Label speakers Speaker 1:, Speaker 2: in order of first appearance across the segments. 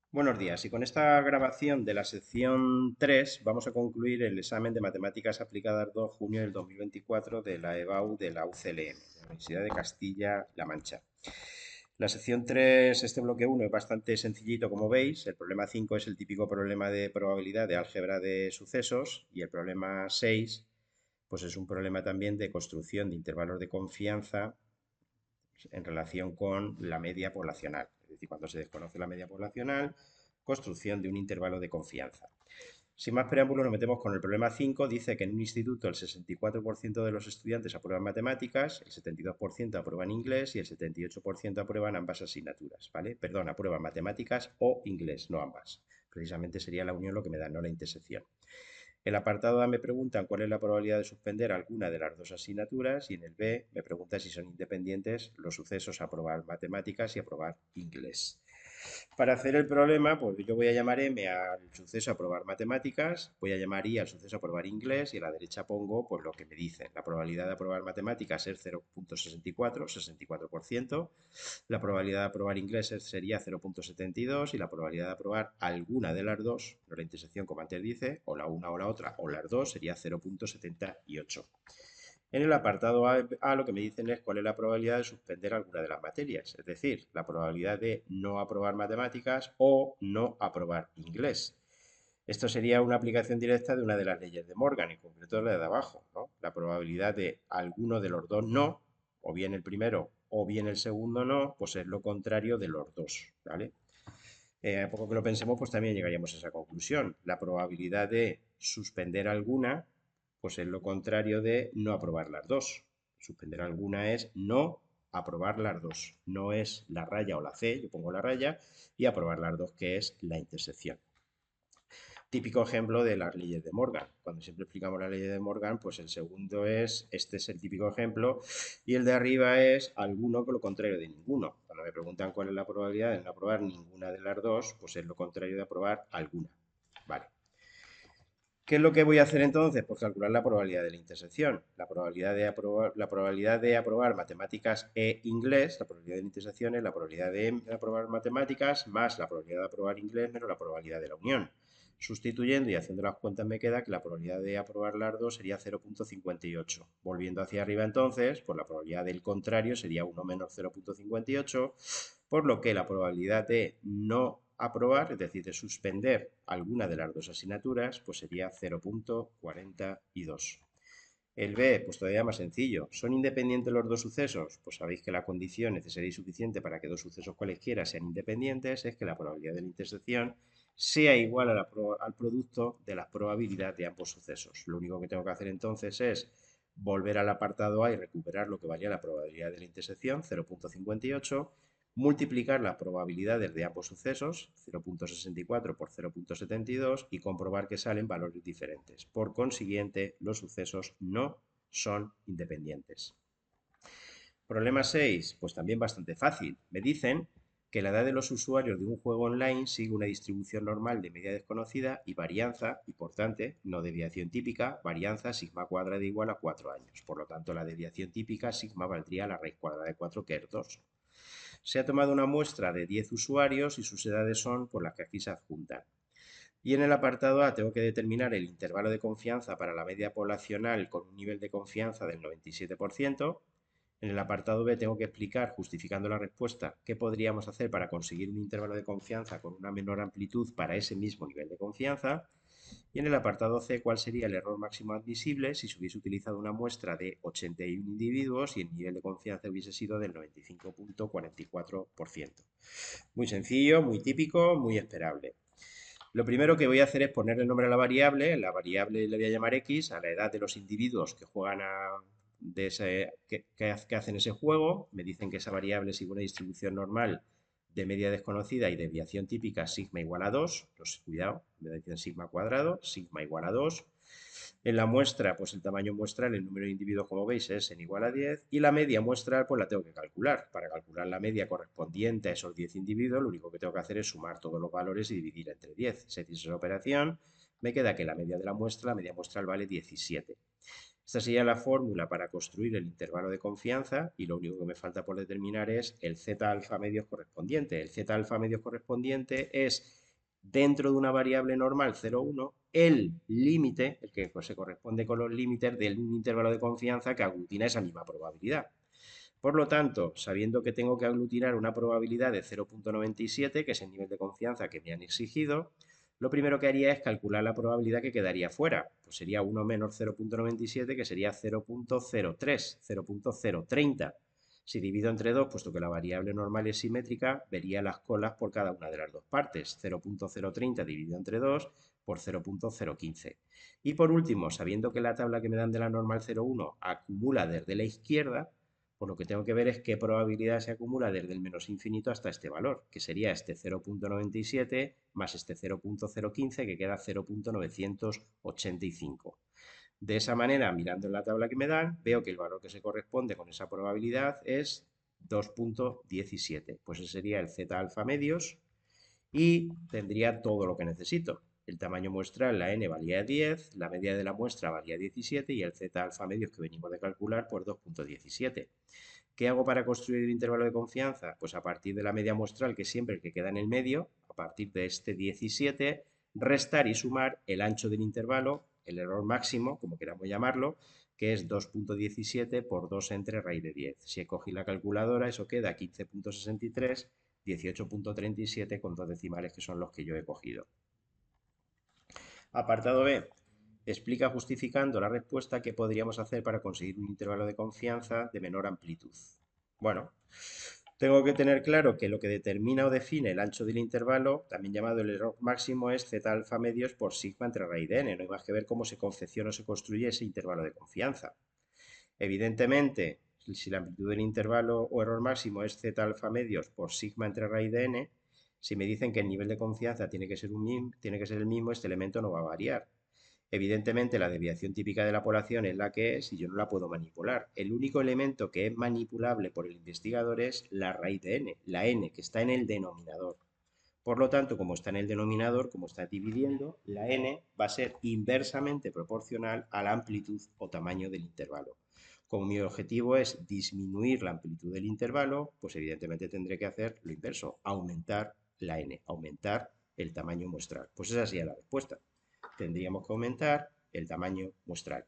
Speaker 1: Buenos días, y con esta grabación de la sección 3 vamos a concluir el examen de Matemáticas Aplicadas 2 junio del 2024 de la EBAU de la UCLM, de la Universidad de Castilla-La Mancha. La sección 3, este bloque 1 es bastante sencillito, como veis. El problema 5 es el típico problema de probabilidad de álgebra de sucesos y el problema 6 pues es un problema también de construcción de intervalos de confianza en relación con la media poblacional. Es decir, cuando se desconoce la media poblacional, construcción de un intervalo de confianza. Sin más preámbulos, nos metemos con el problema 5. Dice que en un instituto el 64% de los estudiantes aprueban matemáticas, el 72% aprueban inglés y el 78% aprueban ambas asignaturas, ¿vale? Perdón, aprueban matemáticas o inglés, no ambas. Precisamente sería la unión lo que me da, no la intersección. El apartado A me preguntan cuál es la probabilidad de suspender alguna de las dos asignaturas y en el B me pregunta si son independientes los sucesos a aprobar matemáticas y aprobar inglés. Para hacer el problema, pues yo voy a llamar M al suceso a probar matemáticas, voy a llamar I al suceso a probar inglés y a la derecha pongo pues lo que me dicen. La probabilidad de aprobar matemáticas es 0,64, 64%. La probabilidad de aprobar inglés sería 0,72 y la probabilidad de aprobar alguna de las dos, no la intersección como antes dice, o la una o la otra, o las dos, sería 0,78. En el apartado A lo que me dicen es cuál es la probabilidad de suspender alguna de las materias, es decir, la probabilidad de no aprobar matemáticas o no aprobar inglés. Esto sería una aplicación directa de una de las leyes de Morgan, en concreto la de abajo, ¿no? La probabilidad de alguno de los dos no, o bien el primero o bien el segundo no, pues es lo contrario de los dos, ¿vale? A poco que lo pensemos, pues también llegaríamos a esa conclusión. La probabilidad de suspender alguna, pues es lo contrario de no aprobar las dos. Suspender alguna es no aprobar las dos. No es la raya o la C, yo pongo la raya, y aprobar las dos, que es la intersección. Típico ejemplo de las leyes de Morgan. Cuando siempre explicamos la ley de Morgan, pues el segundo es, este es el típico ejemplo, y el de arriba es alguno con lo contrario de ninguno. Cuando me preguntan cuál es la probabilidad de no aprobar ninguna de las dos, pues es lo contrario de aprobar alguna. Vale. ¿Qué es lo que voy a hacer entonces? Pues calcular la probabilidad de la intersección. La probabilidad de aprobar matemáticas e inglés, la probabilidad de la intersección es la probabilidad de aprobar matemáticas más la probabilidad de aprobar inglés menos la probabilidad de la unión. Sustituyendo y haciendo las cuentas me queda que la probabilidad de aprobar las dos sería 0,58. Volviendo hacia arriba entonces, pues la probabilidad del contrario sería 1 menos 0,58, por lo que la probabilidad de no aprobar, es decir, de suspender alguna de las dos asignaturas, pues sería 0,42. El B, pues todavía más sencillo. ¿Son independientes los dos sucesos? Pues sabéis que la condición necesaria y suficiente para que dos sucesos cualesquiera sean independientes es que la probabilidad de la intersección sea igual al producto de la probabilidad de ambos sucesos. Lo único que tengo que hacer entonces es volver al apartado A y recuperar lo que valía la probabilidad de la intersección, 0,58, multiplicar las probabilidades de ambos sucesos, 0,64 por 0,72, y comprobar que salen valores diferentes. Por consiguiente, los sucesos no son independientes. Problema 6, pues también bastante fácil. Me dicen que la edad de los usuarios de un juego online sigue una distribución normal de media desconocida y varianza, importante, no desviación típica, varianza sigma cuadrada igual a 4 años. Por lo tanto, la desviación típica sigma valdría la raíz cuadrada de 4, que es 2. Se ha tomado una muestra de 10 usuarios y sus edades son por las que aquí se adjuntan. Y en el apartado A tengo que determinar el intervalo de confianza para la media poblacional con un nivel de confianza del 97%. En el apartado B tengo que explicar, justificando la respuesta, qué podríamos hacer para conseguir un intervalo de confianza con una menor amplitud para ese mismo nivel de confianza. Y en el apartado C, cuál sería el error máximo admisible si se hubiese utilizado una muestra de 81 individuos y el nivel de confianza hubiese sido del 95,44%. Muy sencillo, muy típico, muy esperable. Lo primero que voy a hacer es ponerle el nombre a la variable le voy a llamar X, a la edad de los individuos que juegan que hacen ese juego. Me dicen que esa variable sigue una distribución normal de media desconocida y desviación típica sigma igual a 2. Pues cuidado, me dicen sigma cuadrado, sigma igual a 2. En la muestra, pues el tamaño muestral, el número de individuos, como veis, es n igual a 10. Y la media muestral, pues la tengo que calcular. Para calcular la media correspondiente a esos 10 individuos, lo único que tengo que hacer es sumar todos los valores y dividir entre 10. Se hizo esa operación, me queda que la media de la muestra, la media muestral vale 17. Esta sería la fórmula para construir el intervalo de confianza y lo único que me falta por determinar es el z alfa medios correspondiente. El z alfa medios correspondiente es dentro de una variable normal 0,1 el límite, el que se corresponde con los límites de un intervalo de confianza que aglutina esa misma probabilidad. Por lo tanto, sabiendo que tengo que aglutinar una probabilidad de 0,97, que es el nivel de confianza que me han exigido, lo primero que haría es calcular la probabilidad que quedaría fuera. Pues sería 1 menos 0,97, que sería 0,03, 0,030. Si divido entre 2, puesto que la variable normal es simétrica, vería las colas por cada una de las dos partes. 0,030 dividido entre 2 por 0,015. Y por último, sabiendo que la tabla que me dan de la normal 0,1 acumula desde la izquierda, pues lo que tengo que ver es qué probabilidad se acumula desde el menos infinito hasta este valor, que sería este 0,97 más este 0,015, que queda 0,985. De esa manera, mirando en la tabla que me dan, veo que el valor que se corresponde con esa probabilidad es 2,17. Pues ese sería el z alfa medios y tendría todo lo que necesito. El tamaño muestral, la n valía 10, la media de la muestra valía 17 y el z alfa medios que venimos de calcular, pues 2,17. ¿Qué hago para construir el intervalo de confianza? Pues a partir de la media muestral, que es siempre el que queda en el medio, a partir de este 17, restar y sumar el ancho del intervalo, el error máximo, como queramos llamarlo, que es 2,17 por 2 entre raíz de 10. Si cogí la calculadora, eso queda 15,63, 18,37 con dos decimales que son los que yo he cogido. Apartado B. Explica justificando la respuesta qué podríamos hacer para conseguir un intervalo de confianza de menor amplitud. Bueno, tengo que tener claro que lo que determina o define el ancho del intervalo, también llamado el error máximo, es z alfa medios por sigma entre raíz de n. No hay más que ver cómo se confecciona o se construye ese intervalo de confianza. Evidentemente, si la amplitud del intervalo o error máximo es z alfa medios por sigma entre raíz de n, si me dicen que el nivel de confianza tiene que ser el mismo, este elemento no va a variar. Evidentemente, la desviación típica de la población es la que es y yo no la puedo manipular. El único elemento que es manipulable por el investigador es la raíz de n, la n, que está en el denominador. Por lo tanto, como está en el denominador, como está dividiendo, la n va a ser inversamente proporcional a la amplitud o tamaño del intervalo. Como mi objetivo es disminuir la amplitud del intervalo, pues evidentemente tendré que hacer lo inverso, aumentar la n, aumentar el tamaño muestral. Pues esa sería la respuesta. Tendríamos que aumentar el tamaño muestral.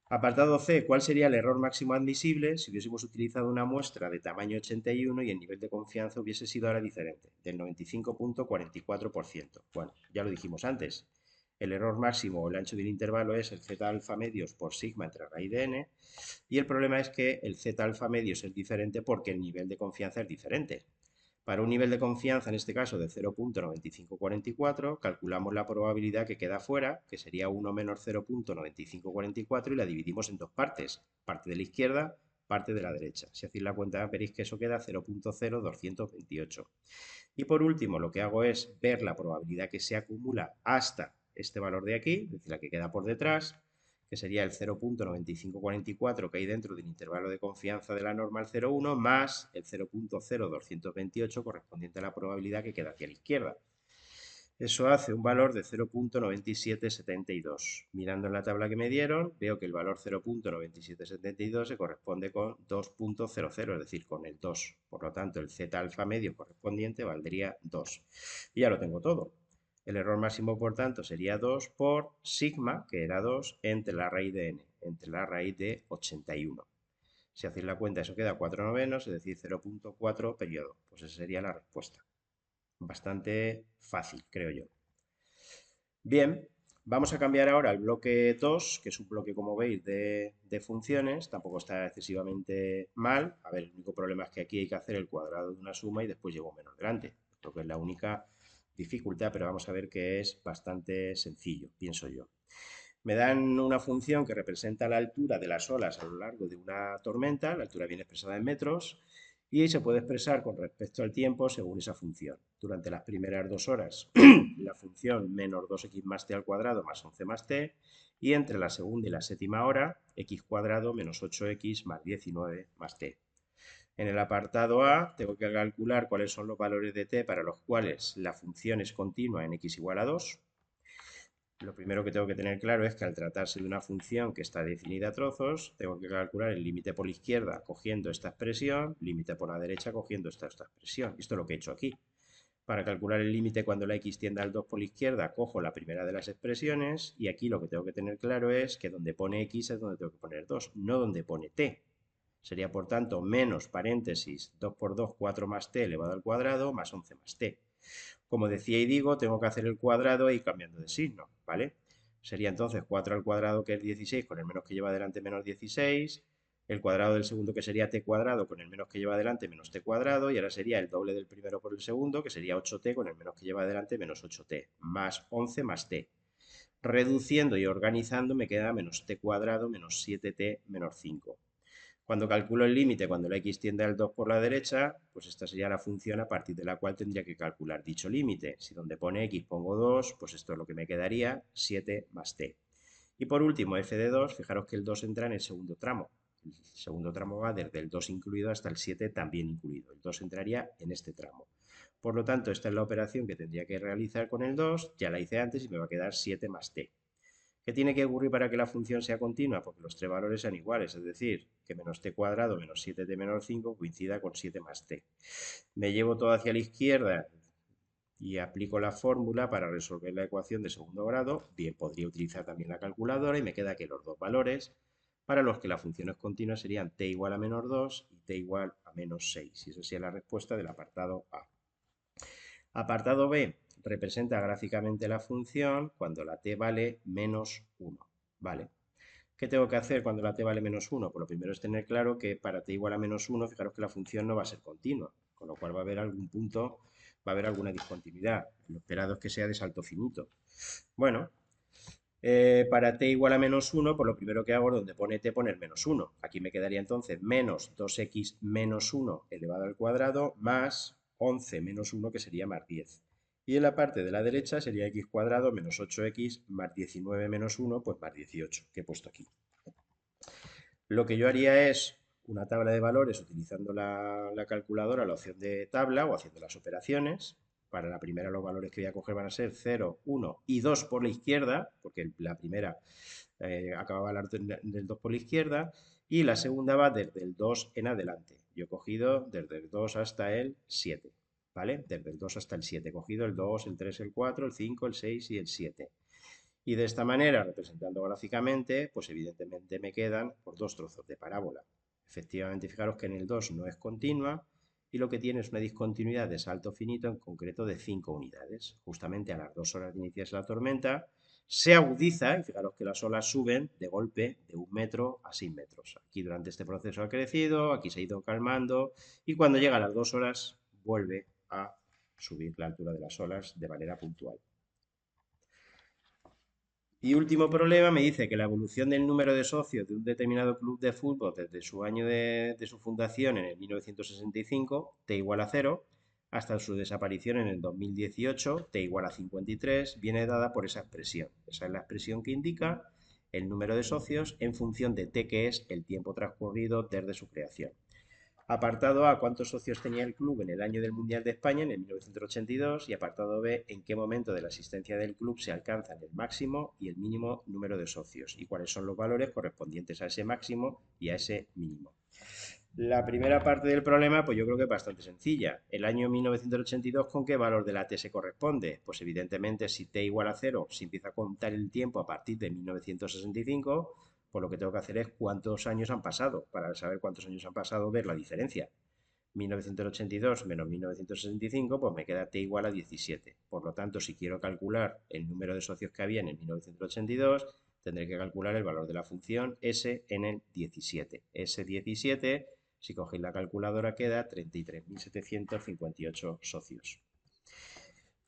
Speaker 1: Apartado C. ¿Cuál sería el error máximo admisible si hubiésemos utilizado una muestra de tamaño 81 y el nivel de confianza hubiese sido ahora diferente, del 95,44%? Bueno, ya lo dijimos antes. El error máximo o el ancho del intervalo es el z alfa medios por sigma entre raíz de n y el problema es que el z alfa medios es diferente porque el nivel de confianza es diferente. Para un nivel de confianza, en este caso de 0,9544, calculamos la probabilidad que queda fuera, que sería 1 menos 0,9544, y la dividimos en dos partes, parte de la izquierda, parte de la derecha. Si hacéis la cuenta, veréis que eso queda 0,0228. Y por último, lo que hago es ver la probabilidad que se acumula hasta este valor de aquí, es decir, la que queda por detrás, que sería el 0,9544 que hay dentro del intervalo de confianza de la normal 0,1 más el 0,0228 correspondiente a la probabilidad que queda hacia la izquierda. Eso hace un valor de 0,9772. Mirando en la tabla que me dieron, veo que el valor 0,9772 se corresponde con 2,00, es decir, con el 2. Por lo tanto, el z alfa medio correspondiente valdría 2. Y ya lo tengo todo. El error máximo, por tanto, sería 2 por sigma, que era 2, entre la raíz de n, entre la raíz de 81. Si hacéis la cuenta, eso queda 4 novenos, es decir, 0,4 periodo. Pues esa sería la respuesta. Bastante fácil, creo yo. Bien, vamos a cambiar ahora al bloque 2, que es un bloque, como veis, de funciones. Tampoco está excesivamente mal. A ver, el único problema es que aquí hay que hacer el cuadrado de una suma y después llevo menos delante. Esto que es la única dificultad, pero vamos a ver que es bastante sencillo, pienso yo. Me dan una función que representa la altura de las olas a lo largo de una tormenta, la altura viene expresada en metros, y se puede expresar con respecto al tiempo según esa función. Durante las primeras 2 horas, la función menos 2x más t al cuadrado más 11 más t, y entre la segunda y la séptima hora, x cuadrado menos 8x más 19 más t. En el apartado A tengo que calcular cuáles son los valores de t para los cuales la función es continua en x igual a 2. Lo primero que tengo que tener claro es que al tratarse de una función que está definida a trozos, tengo que calcular el límite por la izquierda cogiendo esta expresión, límite por la derecha cogiendo esta expresión. Esto es lo que he hecho aquí. Para calcular el límite cuando la x tiende al 2 por la izquierda, cojo la primera de las expresiones y aquí lo que tengo que tener claro es que donde pone x es donde tengo que poner 2, no donde pone t. Sería, por tanto, menos paréntesis 2 por 2, 4 más t elevado al cuadrado, más 11 más t. Como decía y digo, tengo que hacer el cuadrado e ir cambiando de signo, ¿vale? Sería entonces 4 al cuadrado, que es 16, con el menos que lleva adelante menos 16, el cuadrado del segundo, que sería t cuadrado, con el menos que lleva adelante menos t cuadrado, y ahora sería el doble del primero por el segundo, que sería 8t, con el menos que lleva adelante menos 8t, más 11 más t. Reduciendo y organizando me queda menos t cuadrado menos 7t menos 5. Cuando calculo el límite, cuando la x tiende al 2 por la derecha, pues esta sería la función a partir de la cual tendría que calcular dicho límite. Si donde pone x pongo 2, pues esto es lo que me quedaría, 7 más t. Y por último, f de 2, fijaros que el 2 entra en el segundo tramo. El segundo tramo va desde el 2 incluido hasta el 7 también incluido. El 2 entraría en este tramo. Por lo tanto, esta es la operación que tendría que realizar con el 2, ya la hice antes y me va a quedar 7 más t. ¿Qué tiene que ocurrir para que la función sea continua? Porque los tres valores sean iguales, es decir, que menos t cuadrado menos 7t menos 5 coincida con 7 más t. Me llevo todo hacia la izquierda y aplico la fórmula para resolver la ecuación de segundo grado. Bien, podría utilizar también la calculadora y me queda que los dos valores para los que la función es continua serían t igual a menos 2 y t igual a menos 6. Y esa sería la respuesta del apartado A. Apartado B, representa gráficamente la función cuando la t vale menos 1. ¿Vale? ¿Qué tengo que hacer cuando la t vale menos 1? Pues lo primero es tener claro que para t igual a menos 1, fijaros que la función no va a ser continua, con lo cual va a haber algún punto, va a haber alguna discontinuidad. Lo esperado es que sea de salto finito. Bueno, para t igual a menos 1, pues lo primero que hago es donde pone t poner menos 1. Aquí me quedaría entonces menos 2x menos 1 elevado al cuadrado más 11 menos 1, que sería más 10. Y en la parte de la derecha sería x cuadrado menos 8x más 19 menos 1, pues más 18, que he puesto aquí. Lo que yo haría es una tabla de valores utilizando la calculadora, la opción de tabla o haciendo las operaciones. Para la primera los valores que voy a coger van a ser 0, 1 y 2 por la izquierda, porque la primera acababa del 2 por la izquierda, y la segunda va desde el 2 en adelante. Yo he cogido desde el 2 hasta el 7, ¿vale? Desde el 2 hasta el 7. He cogido el 2, el 3, el 4, el 5, el 6 y el 7. Y de esta manera, representando gráficamente, pues evidentemente me quedan por dos trozos de parábola. Efectivamente, fijaros que en el 2 no es continua y lo que tiene es una discontinuidad de salto finito, en concreto de 5 unidades. Justamente a las 2 horas de iniciarse la tormenta, se agudiza, y fijaros que las olas suben de golpe de 1 metro a 6 metros. Aquí durante este proceso ha crecido, aquí se ha ido calmando, y cuando llega a las 2 horas vuelve a subir la altura de las olas de manera puntual. Y último problema, me dice que la evolución del número de socios de un determinado club de fútbol desde su año de su fundación en el 1965, t igual a 0, hasta su desaparición en el 2018, t igual a 53, viene dada por esa expresión. Esa es la expresión que indica el número de socios en función de t, que es el tiempo transcurrido desde su creación. Apartado A, ¿cuántos socios tenía el club en el año del Mundial de España, en el 1982? Y apartado B, ¿en qué momento de la existencia del club se alcanzan el máximo y el mínimo número de socios? Y cuáles son los valores correspondientes a ese máximo y a ese mínimo. La primera parte del problema, pues yo creo que es bastante sencilla. El año 1982, ¿con qué valor de la t se corresponde? Pues evidentemente, si t igual a 0, se empieza a contar el tiempo a partir de 1965, pues lo que tengo que hacer es cuántos años han pasado. Para saber cuántos años han pasado, ver la diferencia. 1982 menos 1965, pues me queda t igual a 17. Por lo tanto, si quiero calcular el número de socios que había en el 1982, tendré que calcular el valor de la función s en el 17. S17, si cogéis la calculadora, queda 33.758 socios.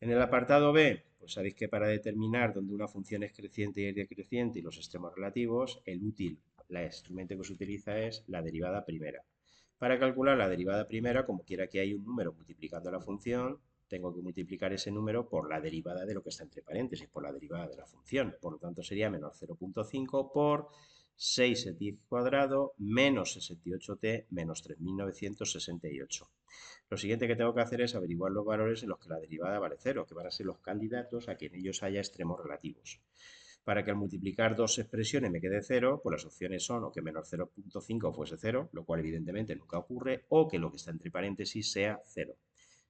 Speaker 1: En el apartado B, pues sabéis que para determinar dónde una función es creciente y es decreciente y los extremos relativos, el útil, el instrumento que se utiliza es la derivada primera. Para calcular la derivada primera, como quiera que hay un número multiplicando la función, tengo que multiplicar ese número por la derivada de lo que está entre paréntesis, por la derivada de la función. Por lo tanto, sería menos 0.5 por 6x cuadrado menos 68t menos 3.968. Lo siguiente que tengo que hacer es averiguar los valores en los que la derivada vale 0, que van a ser los candidatos a que en ellos haya extremos relativos. Para que al multiplicar dos expresiones me quede 0, pues las opciones son o que menos 0.5 fuese 0, lo cual evidentemente nunca ocurre, o que lo que está entre paréntesis sea 0.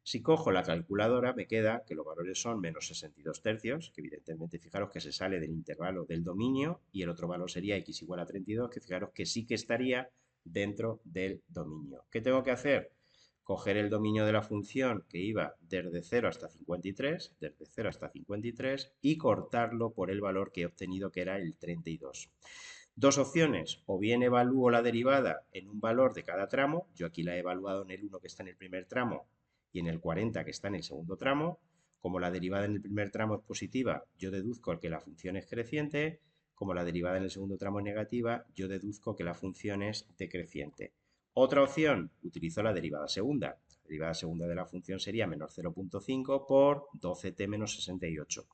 Speaker 1: Si cojo la calculadora, me queda que los valores son menos 62 tercios, que evidentemente fijaros que se sale del intervalo del dominio, y el otro valor sería x igual a 32, que fijaros que sí que estaría dentro del dominio. ¿Qué tengo que hacer? Coger el dominio de la función que iba desde 0 hasta 53, desde 0 hasta 53, y cortarlo por el valor que he obtenido, que era el 32. Dos opciones, o bien evalúo la derivada en un valor de cada tramo, yo aquí la he evaluado en el 1 que está en el primer tramo y en el 40 que está en el segundo tramo. Como la derivada en el primer tramo es positiva, yo deduzco que la función es creciente. Como la derivada en el segundo tramo es negativa, yo deduzco que la función es decreciente. Otra opción, utilizo la derivada segunda. La derivada segunda de la función sería menos 0.5 por 12t menos 68.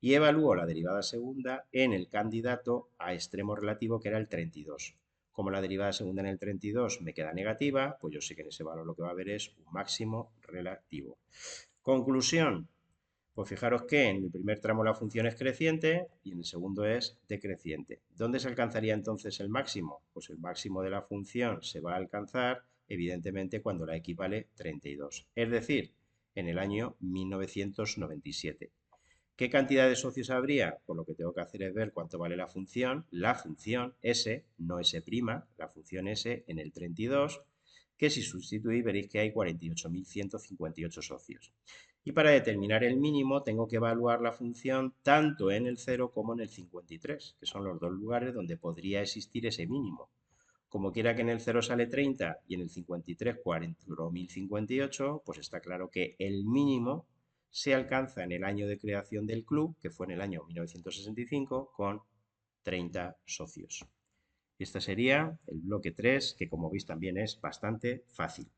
Speaker 1: Y evalúo la derivada segunda en el candidato a extremo relativo, que era el 32. Como la derivada segunda en el 32 me queda negativa, pues yo sé que en ese valor lo que va a haber es un máximo relativo. Conclusión, pues fijaros que en el primer tramo la función es creciente y en el segundo es decreciente. ¿Dónde se alcanzaría entonces el máximo? Pues el máximo de la función se va a alcanzar, evidentemente, cuando la x vale 32, es decir, en el año 1997. ¿Qué cantidad de socios habría? Pues lo que tengo que hacer es ver cuánto vale la función S, no S', la función S en el 32, que si sustituís veréis que hay 48.158 socios. Y para determinar el mínimo tengo que evaluar la función tanto en el 0 como en el 53, que son los dos lugares donde podría existir ese mínimo. Como quiera que en el 0 sale 30 y en el 53 40.058, pues está claro que el mínimo se alcanza en el año de creación del club, que fue en el año 1965, con 30 socios. Este sería el bloque 3, que como veis también es bastante fácil.